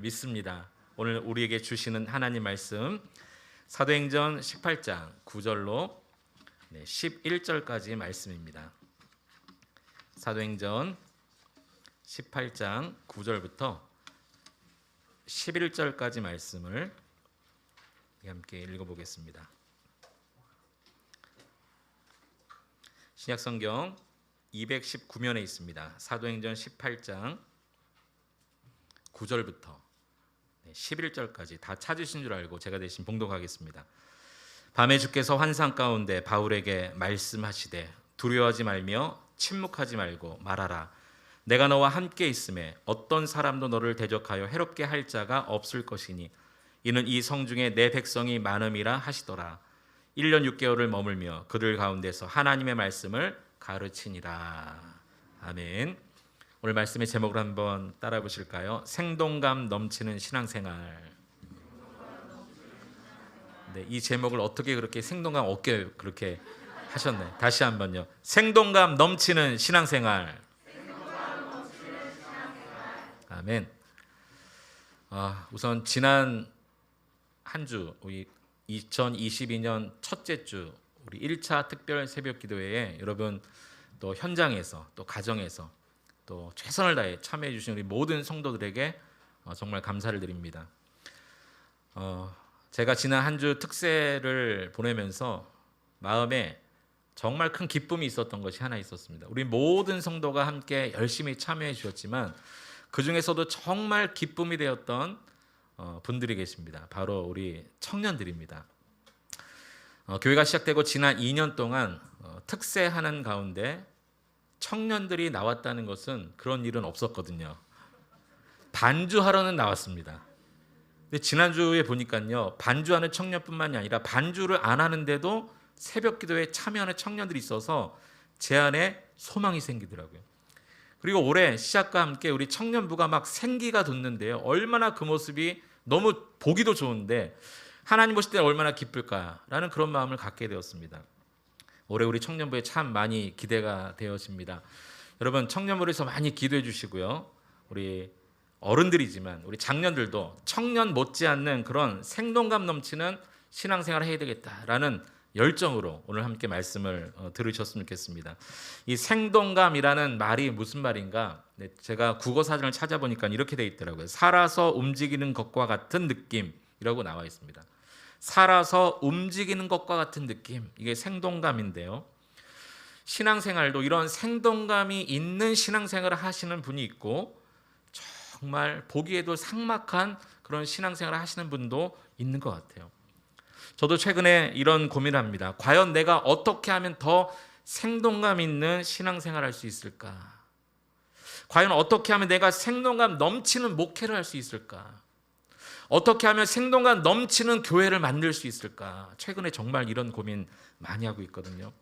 믿습니다. 오늘 우리에게 주시는 하나님 말씀 사도행전 18장 9절로 11절까지 말씀입니다. 사도행전 18장 9절부터 11절까지 말씀을 함께 읽어보겠습니다. 신약성경 219면에 있습니다. 사도행전 18장 9절부터 11절까지 다 찾으신 줄 알고 제가 대신 봉독하겠습니다. 밤에 주께서 환상 가운데 바울에게 말씀하시되 두려워하지 말며 침묵하지 말고 말하라. 내가 너와 함께 있음에 어떤 사람도 너를 대적하여 해롭게 할 자가 없을 것이니 이는 이 성중에 내 백성이 많음이라 하시더라. 1년 6개월을 머물며 그들 가운데서 하나님의 말씀을 가르치니라. 아멘. 오늘 말씀의 제목을 한번 따라 보실까요? 생동감 넘치는 신앙생활. 네, 이 제목을 어떻게 그렇게 생동감 없게 그렇게 하셨나요? 다시 한번요. 생동감 넘치는 신앙생활. 아멘. 우선 지난 한 주, 우리 2022년 첫째 주 우리 1차 특별 새벽 기도회에 여러분 또 현장에서 또 가정에서 또 최선을 다해 참여해 주신 우리 모든 성도들에게 정말 감사를 드립니다. 제가 지난 한 주 특세를 보내면서 마음에 정말 큰 기쁨이 있었던 것이 하나 있었습니다. 우리 모든 성도가 함께 열심히 참여해 주셨지만 그 중에서도 정말 기쁨이 되었던 분들이 계십니다. 바로 우리 청년들입니다. 교회가 시작되고 지난 2년 동안 특세하는 가운데 청년들이 나왔다는 것은 그런 일은 없었거든요. 반주하러는 나왔습니다. 근데 지난주에 보니까요, 반주하는 청년뿐만이 아니라 반주를 안 하는데도 새벽 기도에 참여하는 청년들이 있어서 제 안에 소망이 생기더라고요. 그리고 올해 시작과 함께 우리 청년부가 막 생기가 돋는데요. 얼마나 그 모습이 너무 보기도 좋은데 하나님 보실 때 얼마나 기쁠까라는 그런 마음을 갖게 되었습니다. 올해 우리 청년부에 참 많이 기대가 되어집니다. 여러분 청년부에서 많이 기도해 주시고요. 우리 어른들이지만 우리 장년들도 청년 못지않는 그런 생동감 넘치는 신앙생활을 해야 되겠다라는 열정으로 오늘 함께 말씀을 들으셨으면 좋겠습니다. 이 생동감이라는 말이 무슨 말인가? 제가 국어사전을 찾아보니까 이렇게 돼 있더라고요. 살아서 움직이는 것과 같은 느낌이라고 나와 있습니다. 살아서 움직이는 것과 같은 느낌, 이게 생동감인데요. 신앙생활도 이런 생동감이 있는 신앙생활을 하시는 분이 있고 정말 보기에도 삭막한 그런 신앙생활을 하시는 분도 있는 것 같아요. 저도 최근에 이런 고민을 합니다. 과연 내가 어떻게 하면 더 생동감 있는 신앙생활을 할 수 있을까? 과연 어떻게 하면 내가 생동감 넘치는 목회를 할 수 있을까? 어떻게 하면 생동감 넘치는 교회를 만들 수 있을까? 최근에 정말 이런 고민 많이 하고 있거든요.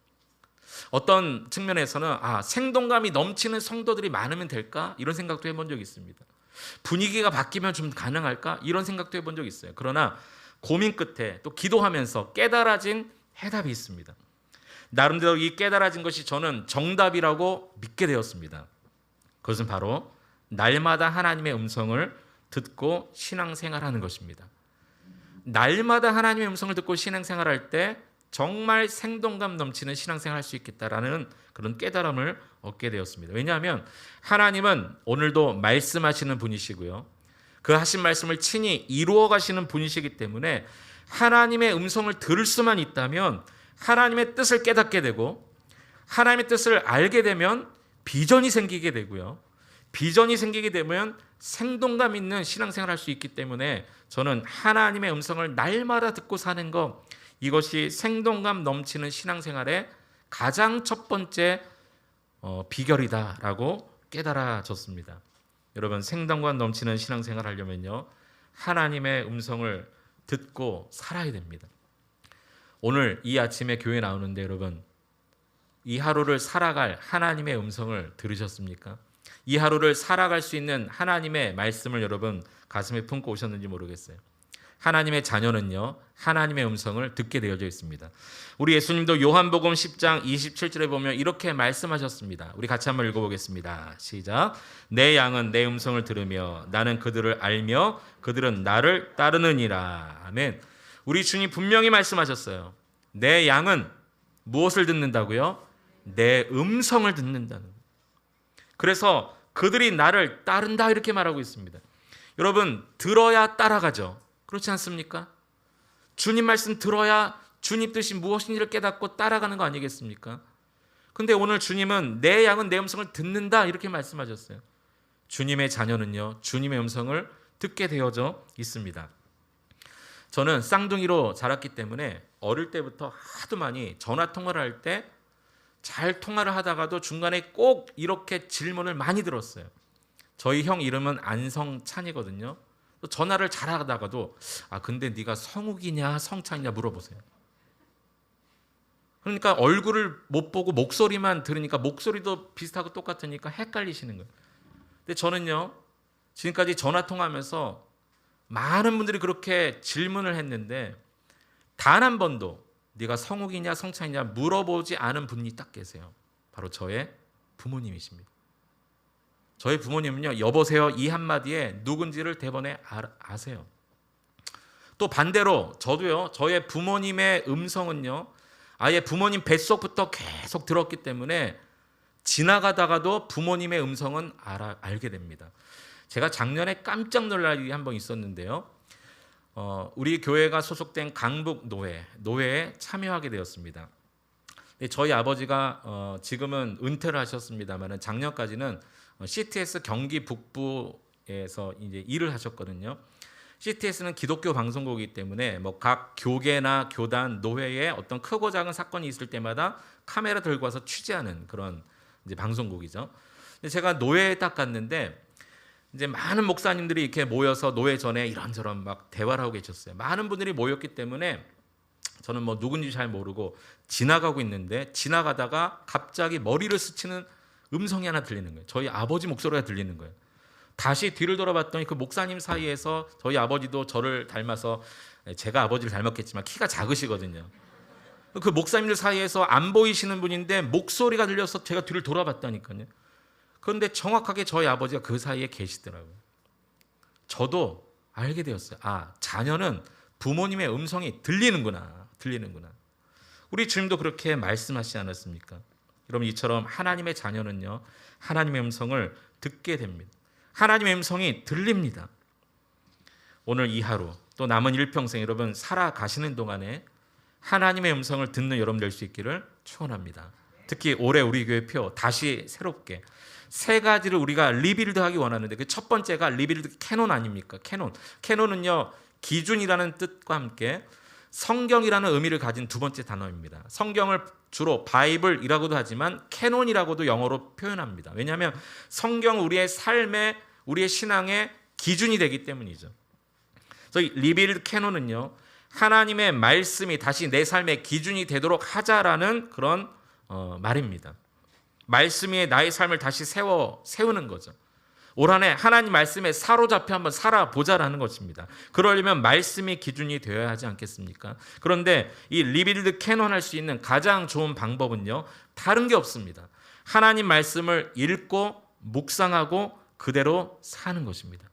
어떤 측면에서는 생동감이 넘치는 성도들이 많으면 될까? 이런 생각도 해본 적이 있습니다. 분위기가 바뀌면 좀 가능할까? 이런 생각도 해본 적이 있어요. 그러나 고민 끝에 또 기도하면서 깨달아진 해답이 있습니다. 나름대로 이 깨달아진 것이 저는 정답이라고 믿게 되었습니다. 그것은 바로 날마다 하나님의 음성을 듣고 신앙생활하는 것입니다. 날마다 하나님의 음성을 듣고 신앙생활할 때 정말 생동감 넘치는 신앙생활을 할 수 있겠다라는 그런 깨달음을 얻게 되었습니다. 왜냐하면 하나님은 오늘도 말씀하시는 분이시고요. 그 하신 말씀을 친히 이루어 가시는 분이시기 때문에 하나님의 음성을 들을 수만 있다면 하나님의 뜻을 깨닫게 되고 하나님의 뜻을 알게 되면 비전이 생기게 되고요. 비전이 생기게 되면 생동감 있는 신앙생활을 할 수 있기 때문에 저는 하나님의 음성을 날마다 듣고 사는 것, 이것이 생동감 넘치는 신앙생활의 가장 첫 번째 비결이다라고 깨달아졌습니다. 여러분 생동감 넘치는 신앙생활 하려면요, 하나님의 음성을 듣고 살아야 됩니다. 오늘 이 아침에 교회 나오는데 여러분 이 하루를 살아갈 하나님의 음성을 들으셨습니까? 이 하루를 살아갈 수 있는 하나님의 말씀을 여러분 가슴에 품고 오셨는지 모르겠어요. 하나님의 자녀는요, 하나님의 음성을 듣게 되어져 있습니다. 우리 예수님도 요한복음 10장 27절에 보면 이렇게 말씀하셨습니다. 우리 같이 한번 읽어보겠습니다. 시작. 내 양은 내 음성을 들으며 나는 그들을 알며 그들은 나를 따르느니라. 아멘. 우리 주님 분명히 말씀하셨어요. 내 양은 무엇을 듣는다고요? 내 음성을 듣는다는 거예요. 그래서 그들이 나를 따른다 이렇게 말하고 있습니다. 여러분, 들어야 따라가죠. 그렇지 않습니까? 주님 말씀 들어야 주님 뜻이 무엇인지를 깨닫고 따라가는 거 아니겠습니까? 근데 오늘 주님은 내 양은 내 음성을 듣는다 이렇게 말씀하셨어요. 주님의 자녀는요, 주님의 음성을 듣게 되어져 있습니다. 저는 쌍둥이로 자랐기 때문에 어릴 때부터 하도 많이 전화 통화를 할 때 잘 통화를 하다가도 중간에 꼭 이렇게 질문을 많이 들었어요. 저희 형 이름은 안성찬이거든요. 전화를 잘하다가도 근데 네가 성욱이냐 성찬이냐 물어보세요. 그러니까 얼굴을 못 보고 목소리만 들으니까 목소리도 비슷하고 똑같으니까 헷갈리시는 거예요. 근데 저는요, 지금까지 전화 통화하면서 많은 분들이 그렇게 질문을 했는데 단 한 번도 네가 성욱이냐 성찬이냐 물어보지 않은 분이 딱 계세요. 바로 저의 부모님이십니다. 저희 부모님은요, 여보세요 이 한마디에 누군지를 대번에 아세요. 또 반대로 저도요, 저의 부모님의 음성은요, 아예 부모님 뱃속부터 계속 들었기 때문에 지나가다가도 부모님의 음성은 알게 됩니다. 제가 작년에 깜짝 놀랄 일이 한 번 있었는데요. 우리 교회가 소속된 강북 노회에 참여하게 되었습니다. 저희 아버지가 지금은 은퇴를 하셨습니다만 작년까지는 CTS 경기 북부에서 이제 일을 하셨거든요. CTS는 기독교 방송국이기 때문에 뭐 각 교계나 교단, 노회에 어떤 크고 작은 사건이 있을 때마다 카메라 들고 와서 취재하는 그런 이제 방송국이죠. 근데 제가 노회에 딱 갔는데 이제 많은 목사님들이 이렇게 모여서 노회 전에 이런저런 막 대화를 하고 계셨어요. 많은 분들이 모였기 때문에 저는 뭐 누군지 잘 모르고 지나가고 있는데 지나가다가 갑자기 머리를 스치는 음성이 하나 들리는 거예요. 저희 아버지 목소리가 들리는 거예요. 다시 뒤를 돌아봤더니 그 목사님 사이에서 저희 아버지도 저를 닮아서, 제가 아버지를 닮았겠지만 키가 작으시거든요. 그 목사님들 사이에서 안 보이시는 분인데 목소리가 들려서 제가 뒤를 돌아봤다니까요. 그런데 정확하게 저희 아버지가 그 사이에 계시더라고요. 저도 알게 되었어요. 자녀는 부모님의 음성이 들리는구나. 우리 주님도 그렇게 말씀하시지 않았습니까? 여러분, 이처럼 하나님의 자녀는요, 하나님의 음성을 듣게 됩니다. 하나님의 음성이 들립니다. 오늘 이 하루 또 남은 일평생 여러분 살아가시는 동안에 하나님의 음성을 듣는 여러분 될 수 있기를 축원합니다. 특히 올해 우리 교회 표 다시 새롭게 세 가지를 우리가 리빌드하기 원하는데 그 첫 번째가 리빌드 캐논 아닙니까? 캐논은요, 기준이라는 뜻과 함께 성경이라는 의미를 가진 두 번째 단어입니다. 성경을 주로 바이블이라고도 하지만 캐논이라고도 영어로 표현합니다. 왜냐하면 성경은 우리의 삶에, 우리의 신앙의 기준이 되기 때문이죠. 그래서 리빌드 캐논은요, 하나님의 말씀이 다시 내 삶의 기준이 되도록 하자라는 그런 말입니다. 말씀이 나의 삶을 다시 세우는 거죠. 올 한 해 하나님 말씀에 사로잡혀 한번 살아보자라는 것입니다. 그러려면 말씀이 기준이 되어야 하지 않겠습니까? 그런데 이 리빌드 캐논 할 수 있는 가장 좋은 방법은요, 다른 게 없습니다. 하나님 말씀을 읽고 묵상하고 그대로 사는 것입니다.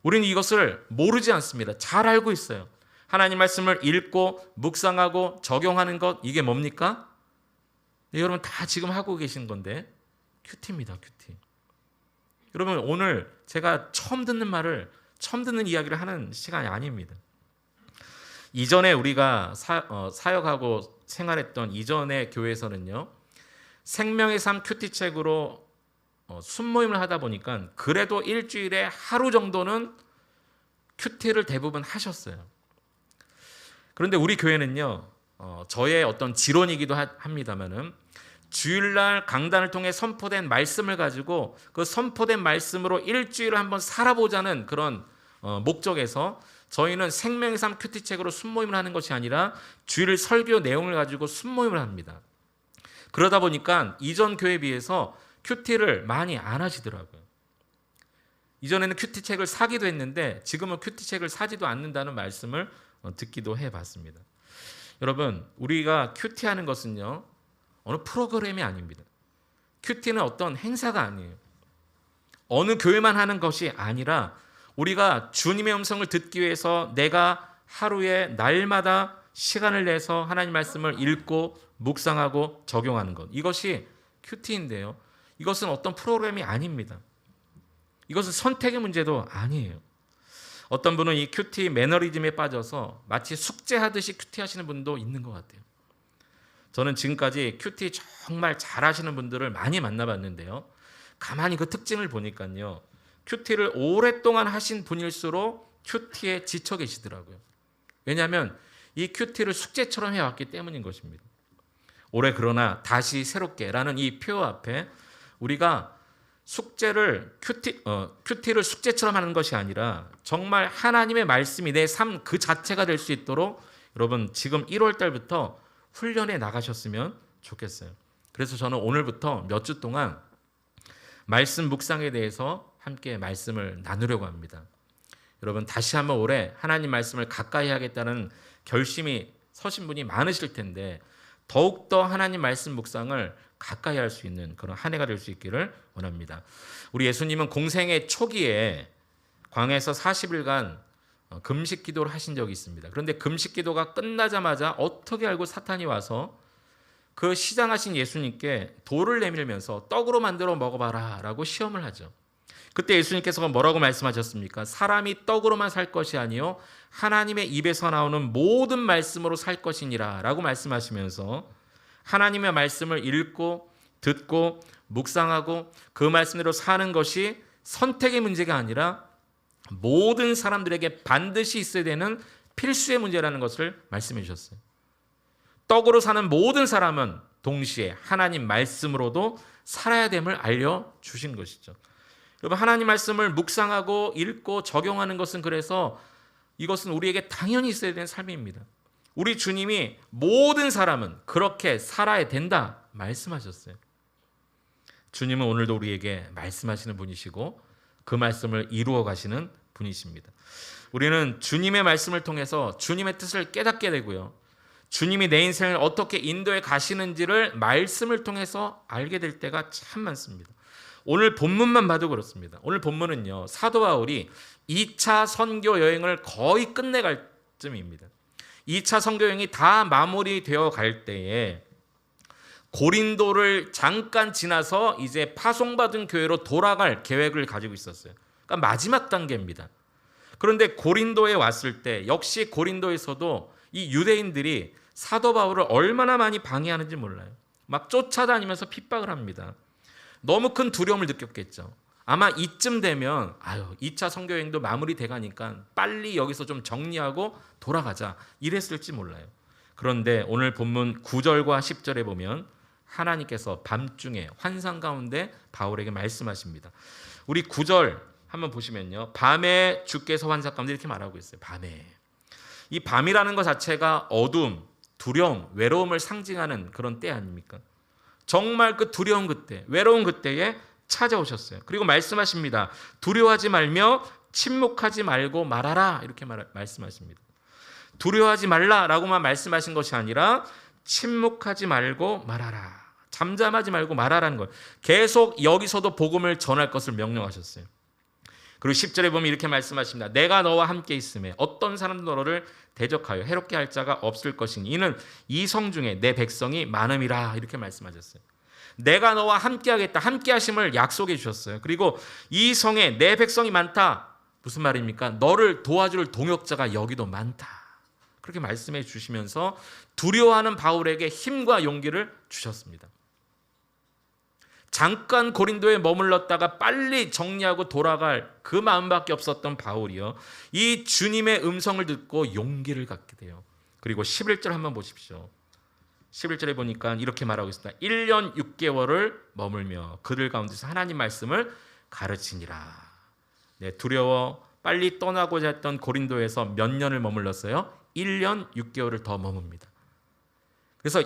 우리는 이것을 모르지 않습니다. 잘 알고 있어요. 하나님 말씀을 읽고 묵상하고 적용하는 것, 이게 뭡니까? 네, 여러분 다 지금 하고 계신 건데 큐티입니다. 큐티. 여러분, 오늘 제가 처음 듣는 이야기를 하는 시간이 아닙니다. 이전에 우리가 사역하고 생활했던 이전의 교회에서는요, 생명의 삶 큐티 책으로 순모임을 하다 보니까 그래도 일주일에 하루 정도는 큐티를 대부분 하셨어요. 그런데 우리 교회는요, 저의 어떤 지론이기도 합니다만은 주일날 강단을 통해 선포된 말씀을 가지고 그 선포된 말씀으로 일주일을 한번 살아보자는 그런 목적에서 저희는 생명의 삶 큐티책으로 순모임을 하는 것이 아니라 주일 설교 내용을 가지고 순모임을 합니다. 그러다 보니까 이전 교회에 비해서 큐티를 많이 안 하시더라고요. 이전에는 큐티책을 사기도 했는데 지금은 큐티책을 사지도 않는다는 말씀을 듣기도 해봤습니다. 여러분, 우리가 큐티하는 것은요, 어느 프로그램이 아닙니다. 큐티는 어떤 행사가 아니에요. 어느 교회만 하는 것이 아니라 우리가 주님의 음성을 듣기 위해서 내가 하루에 날마다 시간을 내서 하나님 말씀을 읽고 묵상하고 적용하는 것, 이것이 큐티인데요, 이것은 어떤 프로그램이 아닙니다. 이것은 선택의 문제도 아니에요. 어떤 분은 이 큐티 매너리즘에 빠져서 마치 숙제하듯이 큐티하시는 분도 있는 것 같아요. 저는 지금까지 큐티 정말 잘하시는 분들을 많이 만나봤는데요, 가만히 그 특징을 보니까요, 큐티를 오랫동안 하신 분일수록 큐티에 지쳐 계시더라고요. 왜냐하면 이 큐티를 숙제처럼 해왔기 때문인 것입니다. 올해 그러나 다시 새롭게라는 이 표 앞에 우리가 큐티를 숙제처럼 하는 것이 아니라 정말 하나님의 말씀이 내 삶 그 자체가 될 수 있도록 여러분 지금 1월 달부터 훈련해 나가셨으면 좋겠어요. 그래서 저는 오늘부터 몇 주 동안 말씀 묵상에 대해서 함께 말씀을 나누려고 합니다. 여러분 다시 한번 올해 하나님 말씀을 가까이 하겠다는 결심이 서신 분이 많으실 텐데 더욱더 하나님 말씀 묵상을 가까이 할 수 있는 그런 한 해가 될 수 있기를 원합니다. 우리 예수님은 공생의 초기에 광야에서 40일간 금식 기도를 하신 적이 있습니다. 그런데 금식 기도가 끝나자마자 어떻게 알고 사탄이 와서 그 시장하신 예수님께 돌을 내밀면서 떡으로 만들어 먹어봐라 라고 시험을 하죠. 그때 예수님께서 뭐라고 말씀하셨습니까? 사람이 떡으로만 살 것이 아니요 하나님의 입에서 나오는 모든 말씀으로 살 것이니라 라고 말씀하시면서 하나님의 말씀을 읽고 듣고 묵상하고 그 말씀대로 사는 것이 선택의 문제가 아니라 모든 사람들에게 반드시 있어야 되는 필수의 문제라는 것을 말씀해 주셨어요. 떡으로 사는 모든 사람은 동시에 하나님 말씀으로도 살아야 됨을 알려주신 것이죠. 여러분 하나님 말씀을 묵상하고 읽고 적용하는 것은 그래서 이것은 우리에게 당연히 있어야 되는 삶입니다. 우리 주님이 모든 사람은 그렇게 살아야 된다 말씀하셨어요. 주님은 오늘도 우리에게 말씀하시는 분이시고 그 말씀을 이루어 가시는 분이십니다. 우리는 주님의 말씀을 통해서 주님의 뜻을 깨닫게 되고요, 주님이 내 인생을 어떻게 인도해 가시는지를 말씀을 통해서 알게 될 때가 참 많습니다. 오늘 본문만 봐도 그렇습니다. 오늘 본문은요, 사도 바울이 2차 선교 여행을 거의 끝내갈 쯤입니다. 2차 선교 여행이 다 마무리되어 갈 때에 고린도를 잠깐 지나서 이제 파송받은 교회로 돌아갈 계획을 가지고 있었어요. 그러니까 마지막 단계입니다. 그런데 고린도에 왔을 때 역시 고린도에서도 이 유대인들이 사도 바울을 얼마나 많이 방해하는지 몰라요. 막 쫓아다니면서 핍박을 합니다. 너무 큰 두려움을 느꼈겠죠. 아마 이쯤 되면 2차 선교여행도 마무리돼 가니까 빨리 여기서 좀 정리하고 돌아가자 이랬을지 몰라요. 그런데 오늘 본문 9절과 10절에 보면 하나님께서 밤중에 환상 가운데 바울에게 말씀하십니다. 우리 9절 한번 보시면요, 밤에 주께서 환상 가운데 이렇게 말하고 있어요. 밤에. 이 밤이라는 것 자체가 어둠, 두려움, 외로움을 상징하는 그런 때 아닙니까? 정말 그 두려운 그때, 외로운 그때에 찾아오셨어요. 그리고 말씀하십니다. 두려워하지 말며 침묵하지 말고 말하라 이렇게 말씀하십니다. 두려워하지 말라라고만 말씀하신 것이 아니라 침묵하지 말고 말하라, 잠잠하지 말고 말하라는 것, 계속 여기서도 복음을 전할 것을 명령하셨어요. 그리고 10절에 보면 이렇게 말씀하십니다. 내가 너와 함께 있음에 어떤 사람도 너를 대적하여 해롭게 할 자가 없을 것이니 이는 이 성 중에 내 백성이 많음이라 이렇게 말씀하셨어요. 내가 너와 함께 하겠다, 함께 하심을 약속해 주셨어요. 그리고 이 성에 내 백성이 많다, 무슨 말입니까? 너를 도와줄 동역자가 여기도 많다, 그렇게 말씀해 주시면서 두려워하는 바울에게 힘과 용기를 주셨습니다. 잠깐 고린도에 머물렀다가 빨리 정리하고 돌아갈 그 마음밖에 없었던 바울이요, 이 주님의 음성을 듣고 용기를 갖게 돼요. 그리고 11절 한번 보십시오. 11절에 보니까 이렇게 말하고 있습니다. 1년 6개월을 머물며 그들 가운데서 하나님 말씀을 가르치니라. 네, 두려워 빨리 떠나고자 했던 고린도에서 몇 년을 머물렀어요? 1년 6개월을 더 머뭅니다. 그래서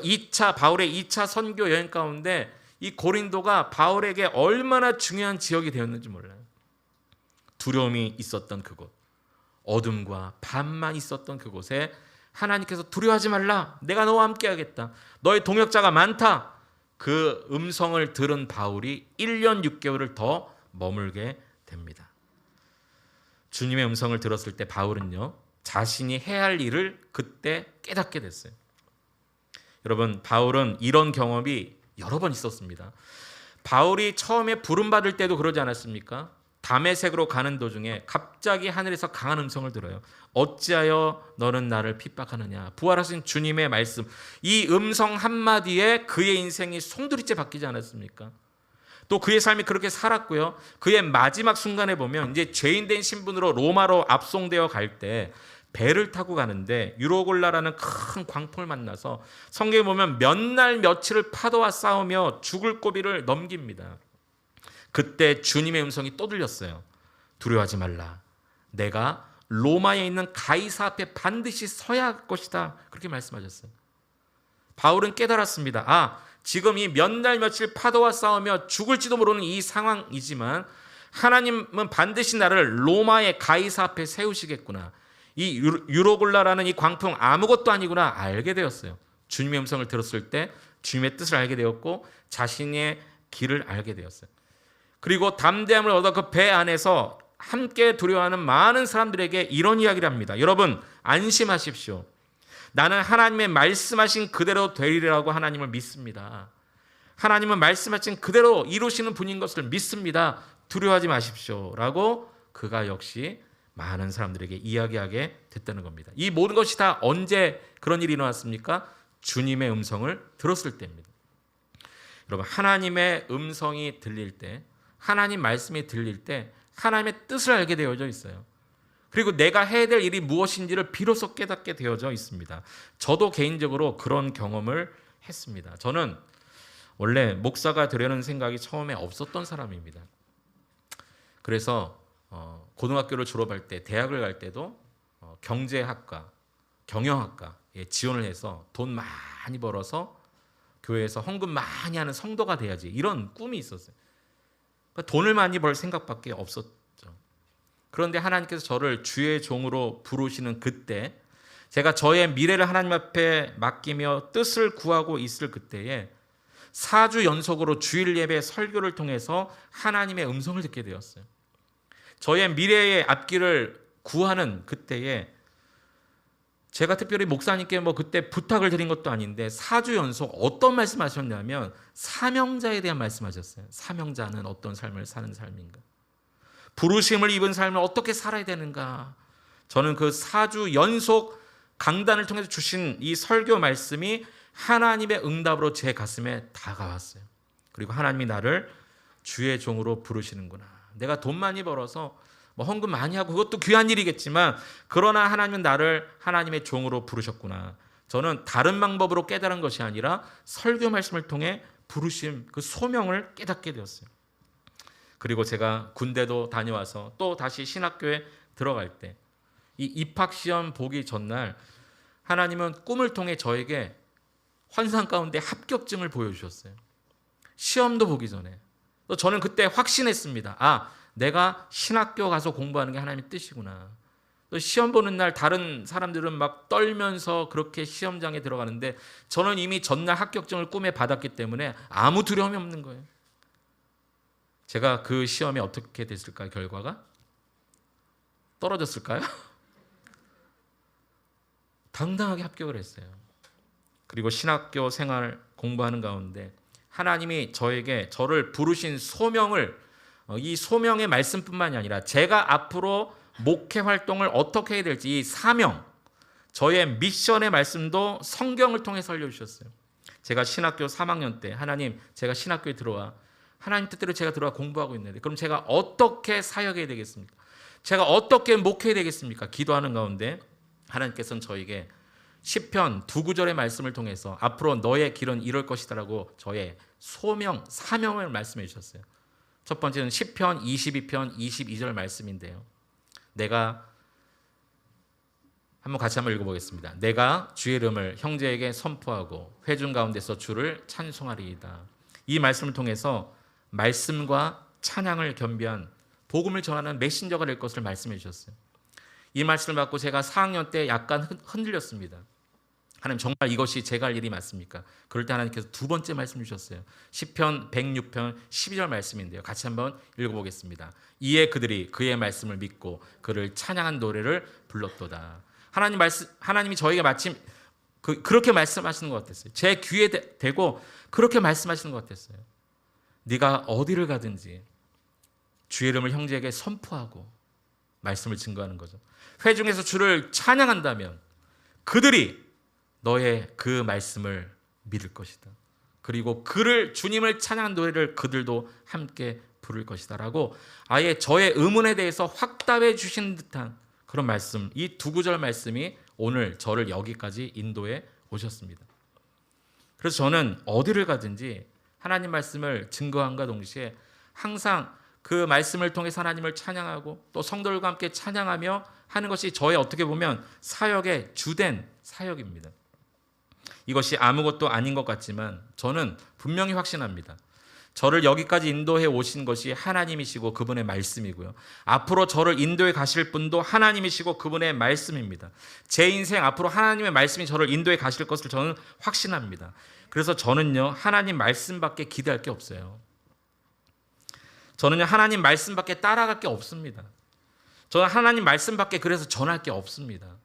바울의 2차 선교 여행 가운데 이 고린도가 바울에게 얼마나 중요한 지역이 되었는지 몰라요. 두려움이 있었던 그곳, 어둠과 밤만 있었던 그곳에 하나님께서 두려워하지 말라, 내가 너와 함께 하겠다, 너의 동역자가 많다, 그 음성을 들은 바울이 1년 6개월을 더 머물게 됩니다. 주님의 음성을 들었을 때 바울은요, 자신이 해야 할 일을 그때 깨닫게 됐어요. 여러분, 바울은 이런 경험이 여러 번 있었습니다. 바울이 처음에 부름받을 때도 그러지 않았습니까? 다메섹으로 가는 도중에 갑자기 하늘에서 강한 음성을 들어요. 어찌하여 너는 나를 핍박하느냐. 부활하신 주님의 말씀, 이 음성 한마디에 그의 인생이 송두리째 바뀌지 않았습니까? 또 그의 삶이 그렇게 살았고요. 그의 마지막 순간에 보면 이제 죄인된 신분으로 로마로 압송되어 갈 때 배를 타고 가는데 유로골라라는 큰 광풍을 만나서 성경에 보면 몇 날 며칠을 파도와 싸우며 죽을 고비를 넘깁니다. 그때 주님의 음성이 또 들렸어요. 두려워하지 말라, 내가 로마에 있는 가이사 앞에 반드시 서야 할 것이다, 그렇게 말씀하셨어요. 바울은 깨달았습니다. 지금 이 몇 날 며칠 파도와 싸우며 죽을지도 모르는 이 상황이지만 하나님은 반드시 나를 로마의 가이사 앞에 세우시겠구나, 이 유로골라라는 이 광풍 아무것도 아니구나 알게 되었어요. 주님의 음성을 들었을 때 주님의 뜻을 알게 되었고 자신의 길을 알게 되었어요. 그리고 담대함을 얻어 그 배 안에서 함께 두려워하는 많은 사람들에게 이런 이야기를 합니다. 여러분, 안심하십시오. 나는 하나님의 말씀하신 그대로 되리라고 하나님을 믿습니다. 하나님은 말씀하신 그대로 이루시는 분인 것을 믿습니다. 두려워하지 마십시오 라고 그가 역시 많은 사람들에게 이야기하게 됐다는 겁니다. 이 모든 것이 다 언제 그런 일이 일어났습니까? 주님의 음성을 들었을 때입니다. 여러분, 하나님의 음성이 들릴 때, 하나님 말씀이 들릴 때 하나님의 뜻을 알게 되어져 있어요. 그리고 내가 해야 될 일이 무엇인지를 비로소 깨닫게 되어져 있습니다. 저도 개인적으로 그런 경험을 했습니다. 저는 원래 목사가 되려는 생각이 처음에 없었던 사람입니다. 그래서 고등학교를 졸업할 때, 대학을 갈 때도 경제학과, 경영학과에 지원을 해서 돈 많이 벌어서 교회에서 헌금 많이 하는 성도가 돼야지, 이런 꿈이 있었어요. 그러니까 돈을 많이 벌 생각밖에 없었죠. 그런데 하나님께서 저를 주의 종으로 부르시는 그때, 제가 저의 미래를 하나님 앞에 맡기며 뜻을 구하고 있을 그때에 4주 연속으로 주일 예배 설교를 통해서 하나님의 음성을 듣게 되었어요. 저의 미래의 앞길을 구하는 그때에 제가 특별히 목사님께 그때 부탁을 드린 것도 아닌데 4주 연속 어떤 말씀하셨냐면 사명자에 대한 말씀하셨어요. 사명자는 어떤 삶을 사는 삶인가? 부르심을 입은 삶을 어떻게 살아야 되는가? 저는 그 4주 연속 강단을 통해서 주신 이 설교 말씀이 하나님의 응답으로 제 가슴에 다가왔어요. 그리고 하나님이 나를 주의 종으로 부르시는구나. 내가 돈 많이 벌어서 헌금 많이 하고 그것도 귀한 일이겠지만, 그러나 하나님은 나를 하나님의 종으로 부르셨구나. 저는 다른 방법으로 깨달은 것이 아니라 설교 말씀을 통해 부르심, 그 소명을 깨닫게 되었어요. 그리고 제가 군대도 다녀와서 또 다시 신학교에 들어갈 때, 이 입학시험 보기 전날 하나님은 꿈을 통해 저에게 환상 가운데 합격증을 보여주셨어요. 시험도 보기 전에. 또 저는 그때 확신했습니다. 내가 신학교 가서 공부하는 게 하나님의 뜻이구나. 또 시험 보는 날 다른 사람들은 막 떨면서 그렇게 시험장에 들어가는데 저는 이미 전날 합격증을 꿈에 받았기 때문에 아무 두려움이 없는 거예요. 제가 그 시험에 어떻게 됐을까요? 결과가? 떨어졌을까요? 당당하게 합격을 했어요. 그리고 신학교 생활 공부하는 가운데 하나님이 저를 부르신 소명을, 이 소명의 말씀뿐만이 아니라 제가 앞으로 목회 활동을 어떻게 해야 될지 이 사명, 저의 미션의 말씀도 성경을 통해 알려주셨어요. 제가 신학교 3학년 때 하나님, 제가 신학교에 들어와 하나님 뜻대로 제가 들어와 공부하고 있는데 그럼 제가 어떻게 사역해야 되겠습니까? 제가 어떻게 목회해야 되겠습니까? 기도하는 가운데 하나님께서는 저에게 시편 2구절의 말씀을 통해서 앞으로 너의 길은 이럴 것이다라고 저의 소명, 사명을 말씀해 주셨어요. 첫 번째는 시편 22편 22절 말씀인데요. 내가 같이 한번 읽어보겠습니다. 내가 주의 이름을 형제에게 선포하고 회중 가운데서 주를 찬송하리이다. 이 말씀을 통해서 말씀과 찬양을 겸비한 복음을 전하는 메신저가 될 것을 말씀해 주셨어요. 이 말씀을 받고 제가 4학년 때 약간 흔들렸습니다. 하나님, 정말 이것이 제가 할 일이 맞습니까? 그럴 때 하나님께서 두 번째 말씀 주셨어요. 시편 106편 12절 말씀인데요. 같이 한번 읽어보겠습니다. 이에 그들이 그의 말씀을 믿고 그를 찬양한 노래를 불렀도다. 하나님이 저에게 마침 그렇게 말씀하시는 것 같았어요. 제 귀에 대고 그렇게 말씀하시는 것 같았어요. 네가 어디를 가든지 주의 이름을 형제에게 선포하고 말씀을 증거하는 거죠. 회중에서 주를 찬양한다면 그들이 너의 그 말씀을 믿을 것이다. 그리고 주님을 찬양한 노래를 그들도 함께 부를 것이다 라고 아예 저의 의문에 대해서 확답해 주신 듯한 그런 말씀, 이 두 구절 말씀이 오늘 저를 여기까지 인도해 오셨습니다. 그래서 저는 어디를 가든지 하나님 말씀을 증거함과 동시에 항상 그 말씀을 통해서 하나님을 찬양하고 또 성도들과 함께 찬양하며 하는 것이 저의 어떻게 보면 사역의 주된 사역입니다. 이것이 아무것도 아닌 것 같지만 저는 분명히 확신합니다. 저를 여기까지 인도해 오신 것이 하나님이시고 그분의 말씀이고요. 앞으로 저를 인도해 가실 분도 하나님이시고 그분의 말씀입니다. 제 인생 앞으로 하나님의 말씀이 저를 인도해 가실 것을 저는 확신합니다. 그래서 저는요, 하나님 말씀밖에 기대할 게 없어요. 저는요, 하나님 말씀밖에 따라갈 게 없습니다. 저는 하나님 말씀밖에 그래서 전할 게 없습니다.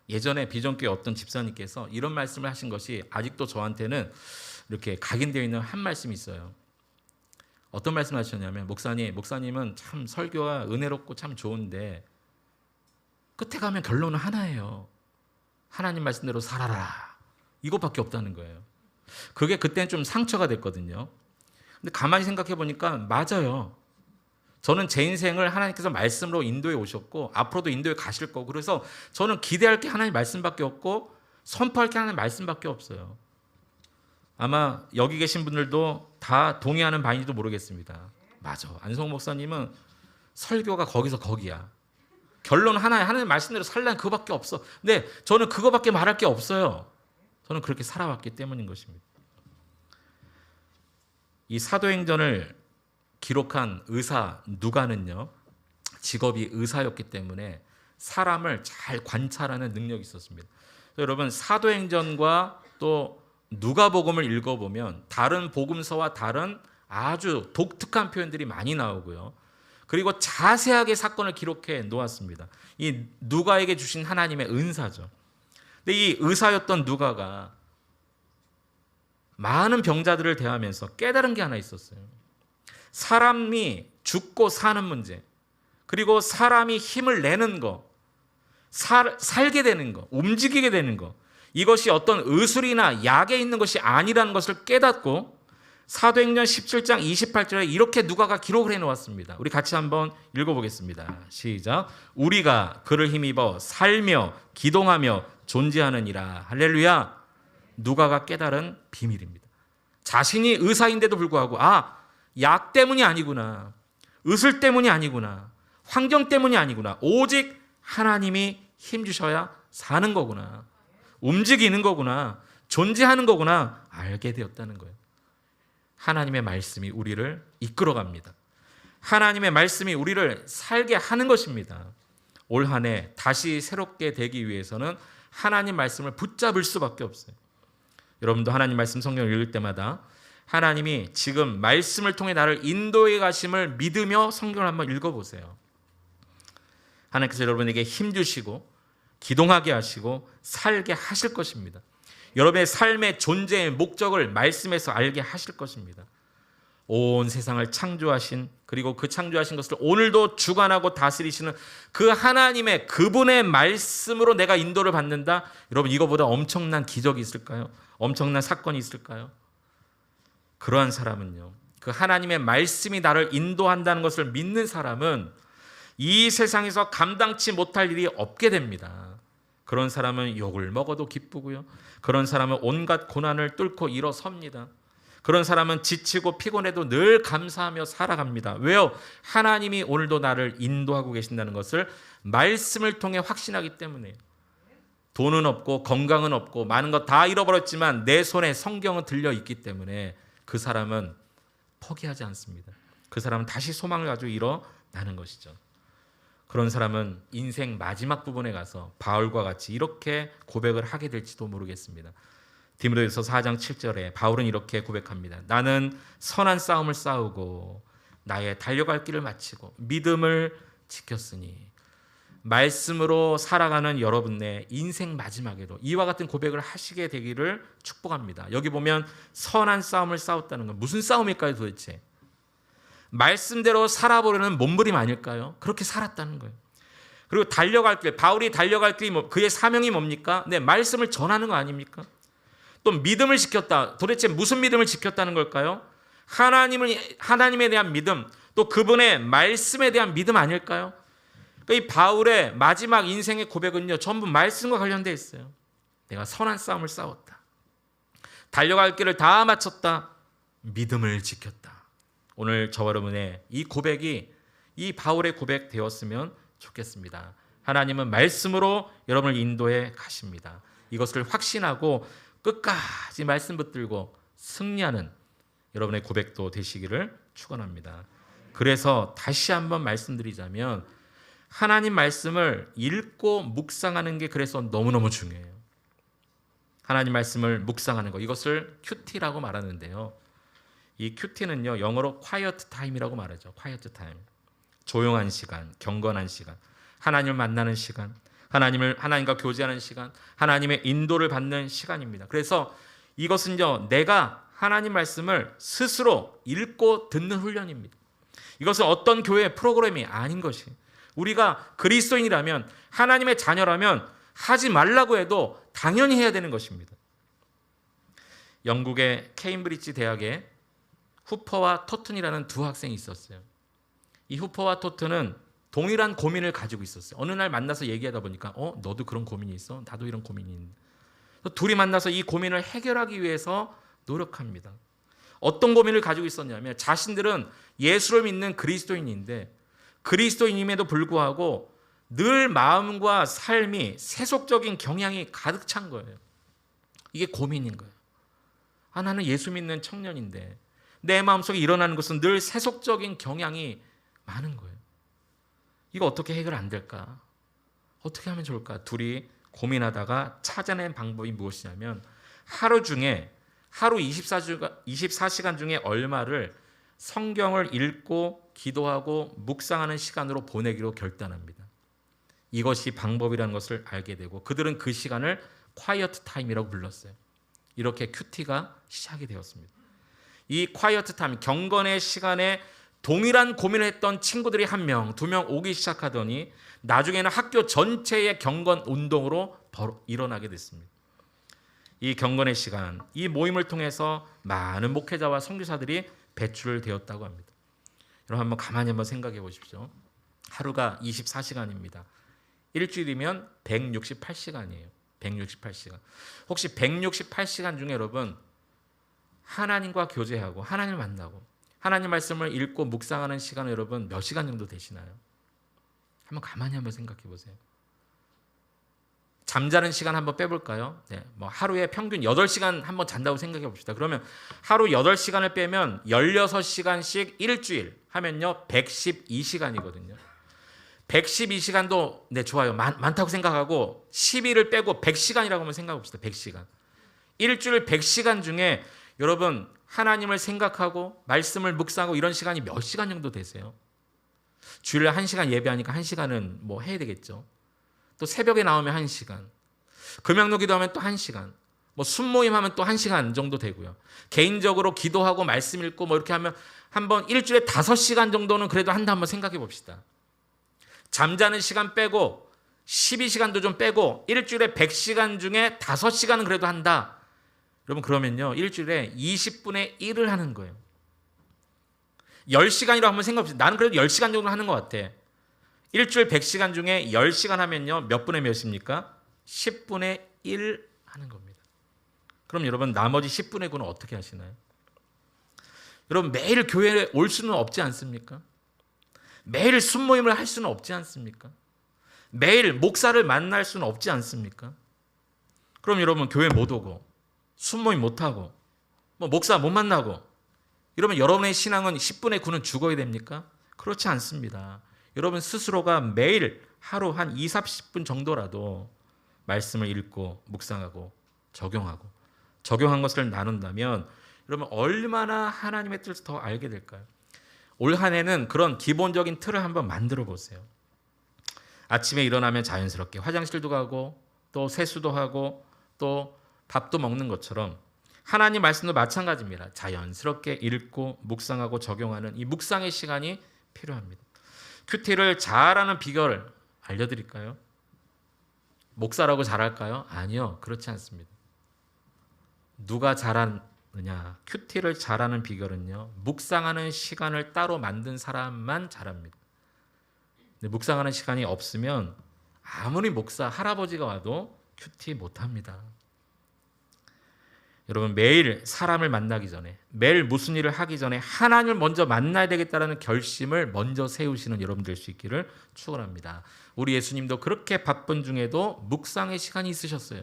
예전에 비전교회 어떤 집사님께서 이런 말씀을 하신 것이 아직도 저한테는 이렇게 각인되어 있는 한 말씀이 있어요. 어떤 말씀을 하셨냐면, 목사님은 참 설교가 은혜롭고 참 좋은데 끝에 가면 결론은 하나예요. 하나님 말씀대로 살아라. 이것밖에 없다는 거예요. 그게 그때는 좀 상처가 됐거든요. 근데 가만히 생각해 보니까 맞아요. 저는 제 인생을 하나님께서 말씀으로 인도해 오셨고 앞으로도 인도해 가실 거고, 그래서 저는 기대할 게 하나님 말씀밖에 없고 선포할 게 하나님 말씀밖에 없어요. 아마 여기 계신 분들도 다 동의하는 바인지도 모르겠습니다. 맞아, 안성호 목사님은 설교가 거기서 거기야. 결론 하나야. 하나님 말씀대로 살라는 그거밖에 없어. 근데 저는 그거밖에 말할 게 없어요. 저는 그렇게 살아왔기 때문인 것입니다. 이 사도행전을 기록한 의사 누가는요, 직업이 의사였기 때문에 사람을 잘 관찰하는 능력이 있었습니다. 여러분, 사도행전과 또 누가복음을 읽어보면 다른 복음서와 다른 아주 독특한 표현들이 많이 나오고요. 그리고 자세하게 사건을 기록해 놓았습니다. 이 누가에게 주신 하나님의 은사죠. 근데 이 의사였던 누가가 많은 병자들을 대하면서 깨달은 게 하나 있었어요. 사람이 죽고 사는 문제, 그리고 사람이 힘을 내는 거, 살게 되는 거, 움직이게 되는 거, 이것이 어떤 의술이나 약에 있는 것이 아니라는 것을 깨닫고 사도행전 17장 28절에 이렇게 누가가 기록을 해놓았습니다. 우리 같이 한번 읽어보겠습니다. 시작. 우리가 그를 힘입어 살며 기동하며 존재하느니라. 할렐루야. 누가가 깨달은 비밀입니다. 자신이 의사인데도 불구하고 약 때문이 아니구나, 의술 때문이 아니구나, 환경 때문이 아니구나, 오직 하나님이 힘주셔야 사는 거구나, 움직이는 거구나, 존재하는 거구나 알게 되었다는 거예요. 하나님의 말씀이 우리를 이끌어갑니다. 하나님의 말씀이 우리를 살게 하는 것입니다. 올 한 해 다시 새롭게 되기 위해서는 하나님 말씀을 붙잡을 수밖에 없어요. 여러분도 하나님 말씀 성경을 읽을 때마다 하나님이 지금 말씀을 통해 나를 인도해 가심을 믿으며 성경을 한번 읽어보세요. 하나님께서 여러분에게 힘주시고 기동하게 하시고 살게 하실 것입니다. 여러분의 삶의 존재의 목적을 말씀에서 알게 하실 것입니다. 온 세상을 창조하신, 그리고 그 창조하신 것을 오늘도 주관하고 다스리시는 그 하나님의 그분의 말씀으로 내가 인도를 받는다. 여러분, 이거보다 엄청난 기적이 있을까요? 엄청난 사건이 있을까요? 그러한 사람은요, 그 하나님의 말씀이 나를 인도한다는 것을 믿는 사람은 이 세상에서 감당치 못할 일이 없게 됩니다. 그런 사람은 욕을 먹어도 기쁘고요, 그런 사람은 온갖 고난을 뚫고 일어섭니다. 그런 사람은 지치고 피곤해도 늘 감사하며 살아갑니다. 왜요? 하나님이 오늘도 나를 인도하고 계신다는 것을 말씀을 통해 확신하기 때문에요. 돈은 없고 건강은 없고 많은 것 다 잃어버렸지만 내 손에 성경은 들려 있기 때문에 그 사람은 포기하지 않습니다. 그 사람은 다시 소망을 가지고 일어납니다. 나는 것이죠. 그런 사람은 인생 마지막 부분에 가서 바울과 같이 이렇게 고백을 하게 될지도 모르겠습니다. 디모데후서 4장 7절에 바울은 이렇게 고백합니다. 나는 선한 싸움을 싸우고 나의 달려갈 길을 마치고 믿음을 지켰으니. 말씀으로 살아가는 여러분의 인생 마지막에도 이와 같은 고백을 하시게 되기를 축복합니다. 여기 보면 선한 싸움을 싸웠다는 건 무슨 싸움일까요 도대체? 말씀대로 살아보려는 몸부림 아닐까요? 그렇게 살았다는 거예요. 그리고 달려갈 길, 바울이 달려갈 길이 그의 사명이 뭡니까? 네, 말씀을 전하는 거 아닙니까? 또 믿음을 지켰다. 도대체 무슨 믿음을 지켰다는 걸까요? 하나님에 대한 믿음, 또 그분의 말씀에 대한 믿음 아닐까요? 이 바울의 마지막 인생의 고백은요, 전부 말씀과 관련되어 있어요. 내가 선한 싸움을 싸웠다. 달려갈 길을 다 마쳤다. 믿음을 지켰다. 오늘 저와 여러분의 이 고백이 이 바울의 고백 되었으면 좋겠습니다. 하나님은 말씀으로 여러분을 인도해 가십니다. 이것을 확신하고 끝까지 말씀 붙들고 승리하는 여러분의 고백도 되시기를 축원합니다. 그래서 다시 한번 말씀드리자면 하나님 말씀을 읽고 묵상하는 게 그래서 너무너무 중요해요. 하나님 말씀을 묵상하는 것, 이것을 큐티라고 말하는데요. 이 큐티는요, 영어로 quiet time이라고 말하죠. quiet time. 조용한 시간, 경건한 시간, 하나님을 만나는 시간, 하나님과 교제하는 시간, 하나님의 인도를 받는 시간입니다. 그래서 이것은요, 내가 하나님 말씀을 스스로 읽고 듣는 훈련입니다. 이것은 어떤 교회 프로그램이 아닌 것이, 우리가 그리스도인이라면, 하나님의 자녀라면 하지 말라고 해도 당연히 해야 되는 것입니다. 영국의 케임브리지 대학에 후퍼와 토튼이라는 두 학생이 있었어요. 이 후퍼와 토튼은 동일한 고민을 가지고 있었어요. 어느 날 만나서 얘기하다 보니까 너도 그런 고민이 있어? 나도 이런 고민이 있는데. 둘이 만나서 이 고민을 해결하기 위해서 노력합니다. 어떤 고민을 가지고 있었냐면 자신들은 예수를 믿는 그리스도인인데 그리스도인임에도 불구하고 늘 마음과 삶이 세속적인 경향이 가득 찬 거예요. 이게 고민인 거예요. 나는 예수 믿는 청년인데 내 마음속에 일어나는 것은 늘 세속적인 경향이 많은 거예요. 이거 어떻게 해결 안 될까? 어떻게 하면 좋을까? 둘이 고민하다가 찾아낸 방법이 무엇이냐면 하루 24시간 중에 얼마를 성경을 읽고 기도하고 묵상하는 시간으로 보내기로 결단합니다. 이것이 방법이라는 것을 알게 되고 그들은 그 시간을 quiet time이라고 불렀어요. 이렇게 큐티가 시작이 되었습니다. 이 quiet time, 경건의 시간에 동일한 고민을 했던 친구들이 1명, 2명 오기 시작하더니 나중에는 학교 전체의 경건 운동으로 일어나게 됐습니다. 이 경건의 시간, 이 모임을 통해서 많은 목회자와 선교사들이 배출되었다고 합니다. 여러분 한번 가만히 한번 생각해 보십시오. 하루가 24시간입니다. 일주일이면 168시간이에요. 168시간. 혹시 168시간 중에 여러분 하나님과 교제하고 하나님을 만나고 하나님 말씀을 읽고 묵상하는 시간은 여러분 몇 시간 정도 되시나요? 한번 가만히 한번 생각해 보세요. 잠자는 시간 한번 빼볼까요? 네, 하루에 평균 8시간 한번 잔다고 생각해 봅시다. 그러면 하루 8시간을 빼면 16시간씩 일주일 하면요 112시간이거든요. 112시간도 네 좋아요. 많다고 생각하고 10일을 빼고 100시간이라고 한번 생각해 봅시다. 100시간. 일주일 100시간 중에 여러분 하나님을 생각하고 말씀을 묵상하고 이런 시간이 몇 시간 정도 되세요? 주일에 1시간 예배하니까 1시간은 해야 되겠죠. 또 새벽에 나오면 1시간, 금양로 기도하면 또 1시간, 순모임 하면 또 1시간 정도 되고요. 개인적으로 기도하고 말씀 읽고 이렇게 하면 한번 일주일에 5시간 정도는 그래도 한다 한번 생각해 봅시다. 잠자는 시간 빼고 12시간도 좀 빼고 일주일에 100시간 중에 5시간은 그래도 한다. 여러분 그러면요 일주일에 20분의 1을 하는 거예요. 10시간이라고 한번 생각해 봅시다. 나는 그래도 10시간 정도 하는 것 같아. 일주일 100시간 중에 10시간 하면요 몇 분의 몇입니까? 10분의 1 하는 겁니다. 그럼 여러분 나머지 10분의 9는 어떻게 하시나요? 여러분 매일 교회에 올 수는 없지 않습니까? 매일 순모임을 할 수는 없지 않습니까? 매일 목사를 만날 수는 없지 않습니까? 그럼 여러분 교회 못 오고 순모임 못 하고 목사 못 만나고 이러면 여러분의 신앙은 10분의 9는 죽어야 됩니까? 그렇지 않습니다. 여러분 스스로가 매일 하루 한 2, 30분 정도라도 말씀을 읽고 묵상하고 적용한 것을 나눈다면 여러분 얼마나 하나님의 뜻을 더 알게 될까요? 올 한 해는 그런 기본적인 틀을 한번 만들어 보세요. 아침에 일어나면 자연스럽게 화장실도 가고 또 세수도 하고 또 밥도 먹는 것처럼 하나님 말씀도 마찬가지입니다. 자연스럽게 읽고 묵상하고 적용하는 이 묵상의 시간이 필요합니다. 큐티를 잘하는 비결을 알려드릴까요? 목사라고 잘할까요? 아니요, 그렇지 않습니다. 누가 잘하느냐? 큐티를 잘하는 비결은요, 묵상하는 시간을 따로 만든 사람만 잘합니다. 근데 묵상하는 시간이 없으면 아무리 목사 할아버지가 와도 큐티 못합니다. 여러분 매일 사람을 만나기 전에, 매일 무슨 일을 하기 전에 하나님을 먼저 만나야 되겠다는 결심을 먼저 세우시는 여러분 될 수 있기를 축원합니다. 우리 예수님도 그렇게 바쁜 중에도 묵상의 시간이 있으셨어요.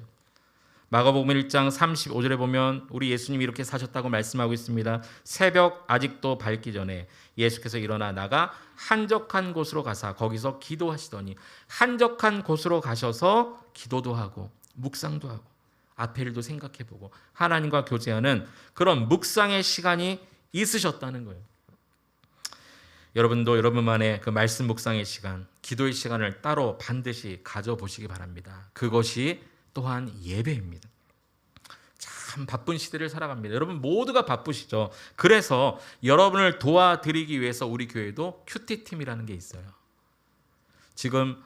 마가복음 1장 35절에 보면 우리 예수님이 이렇게 사셨다고 말씀하고 있습니다. 새벽 아직도 밝기 전에 예수께서 일어나 나가 한적한 곳으로 가사 거기서 기도하시더니, 한적한 곳으로 가셔서 기도도 하고 묵상도 하고 앞의 일도 생각해보고 하나님과 교제하는 그런 묵상의 시간이 있으셨다는 거예요. 여러분도 여러분만의 그 말씀 묵상의 시간, 기도의 시간을 따로 반드시 가져보시기 바랍니다. 그것이 또한 예배입니다. 참 바쁜 시대를 살아갑니다. 여러분 모두가 바쁘시죠. 그래서 여러분을 도와드리기 위해서 우리 교회도 큐티팀이라는 게 있어요. 지금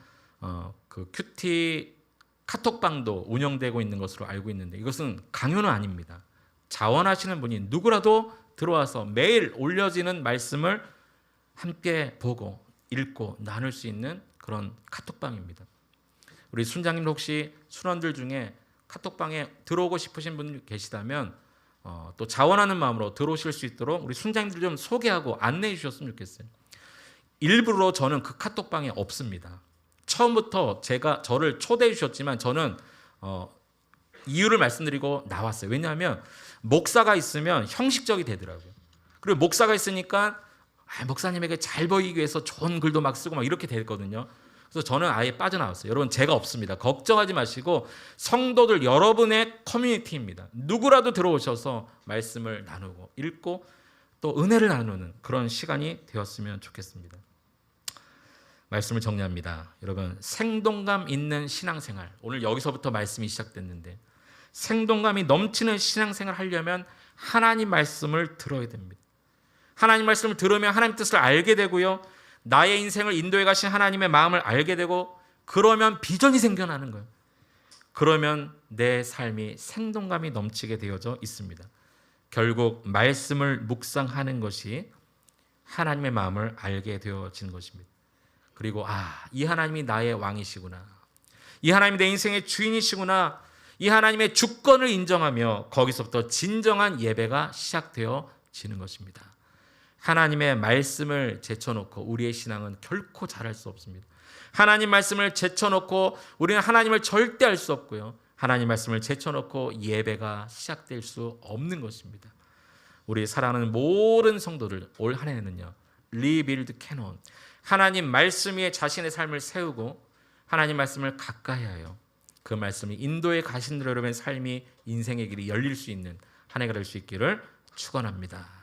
그 큐티 카톡방도 운영되고 있는 것으로 알고 있는데 이것은 강요는 아닙니다. 자원하시는 분이 누구라도 들어와서 매일 올려지는 말씀을 함께 보고 읽고 나눌 수 있는 그런 카톡방입니다. 우리 순장님 혹시 순원들 중에 카톡방에 들어오고 싶으신 분 계시다면 또 자원하는 마음으로 들어오실 수 있도록 우리 순장님들 좀 소개하고 안내해 주셨으면 좋겠어요. 일부러 저는 그 카톡방에 없습니다. 처음부터 저를 초대해 주셨지만 저는 이유를 말씀드리고 나왔어요. 왜냐하면 목사가 있으면 형식적이 되더라고요. 그리고 목사가 있으니까 목사님에게 잘 보이기 위해서 좋은 글도 막 쓰고 막 이렇게 됐거든요. 그래서 저는 아예 빠져나왔어요. 여러분 제가 없습니다. 걱정하지 마시고 성도들 여러분의 커뮤니티입니다. 누구라도 들어오셔서 말씀을 나누고 읽고 또 은혜를 나누는 그런 시간이 되었으면 좋겠습니다. 말씀을 정리합니다. 여러분 생동감 있는 신앙생활, 오늘 여기서부터 말씀이 시작됐는데 생동감이 넘치는 신앙생활을 하려면 하나님 말씀을 들어야 됩니다. 하나님 말씀을 들으면 하나님 뜻을 알게 되고요, 나의 인생을 인도해 가신 하나님의 마음을 알게 되고, 그러면 비전이 생겨나는 거예요. 그러면 내 삶이 생동감이 넘치게 되어져 있습니다. 결국 말씀을 묵상하는 것이 하나님의 마음을 알게 되어지는 것입니다. 그리고 이 하나님이 나의 왕이시구나, 이 하나님이 내 인생의 주인이시구나, 이 하나님의 주권을 인정하며 거기서부터 진정한 예배가 시작되어지는 것입니다. 하나님의 말씀을 제쳐놓고 우리의 신앙은 결코 자랄 수 없습니다. 하나님 말씀을 제쳐놓고 우리는 하나님을 절대 알 수 없고요, 하나님 말씀을 제쳐놓고 예배가 시작될 수 없는 것입니다. 우리 사랑하는 모든 성도들 올 한 해는요, 리빌드 캐논, 하나님 말씀 위에 자신의 삶을 세우고 하나님 말씀을 가까이하여 그 말씀이 인도에 가신 여러분의 삶이 인생의 길이 열릴 수 있는 한 해가 될 수 있기를 축원합니다.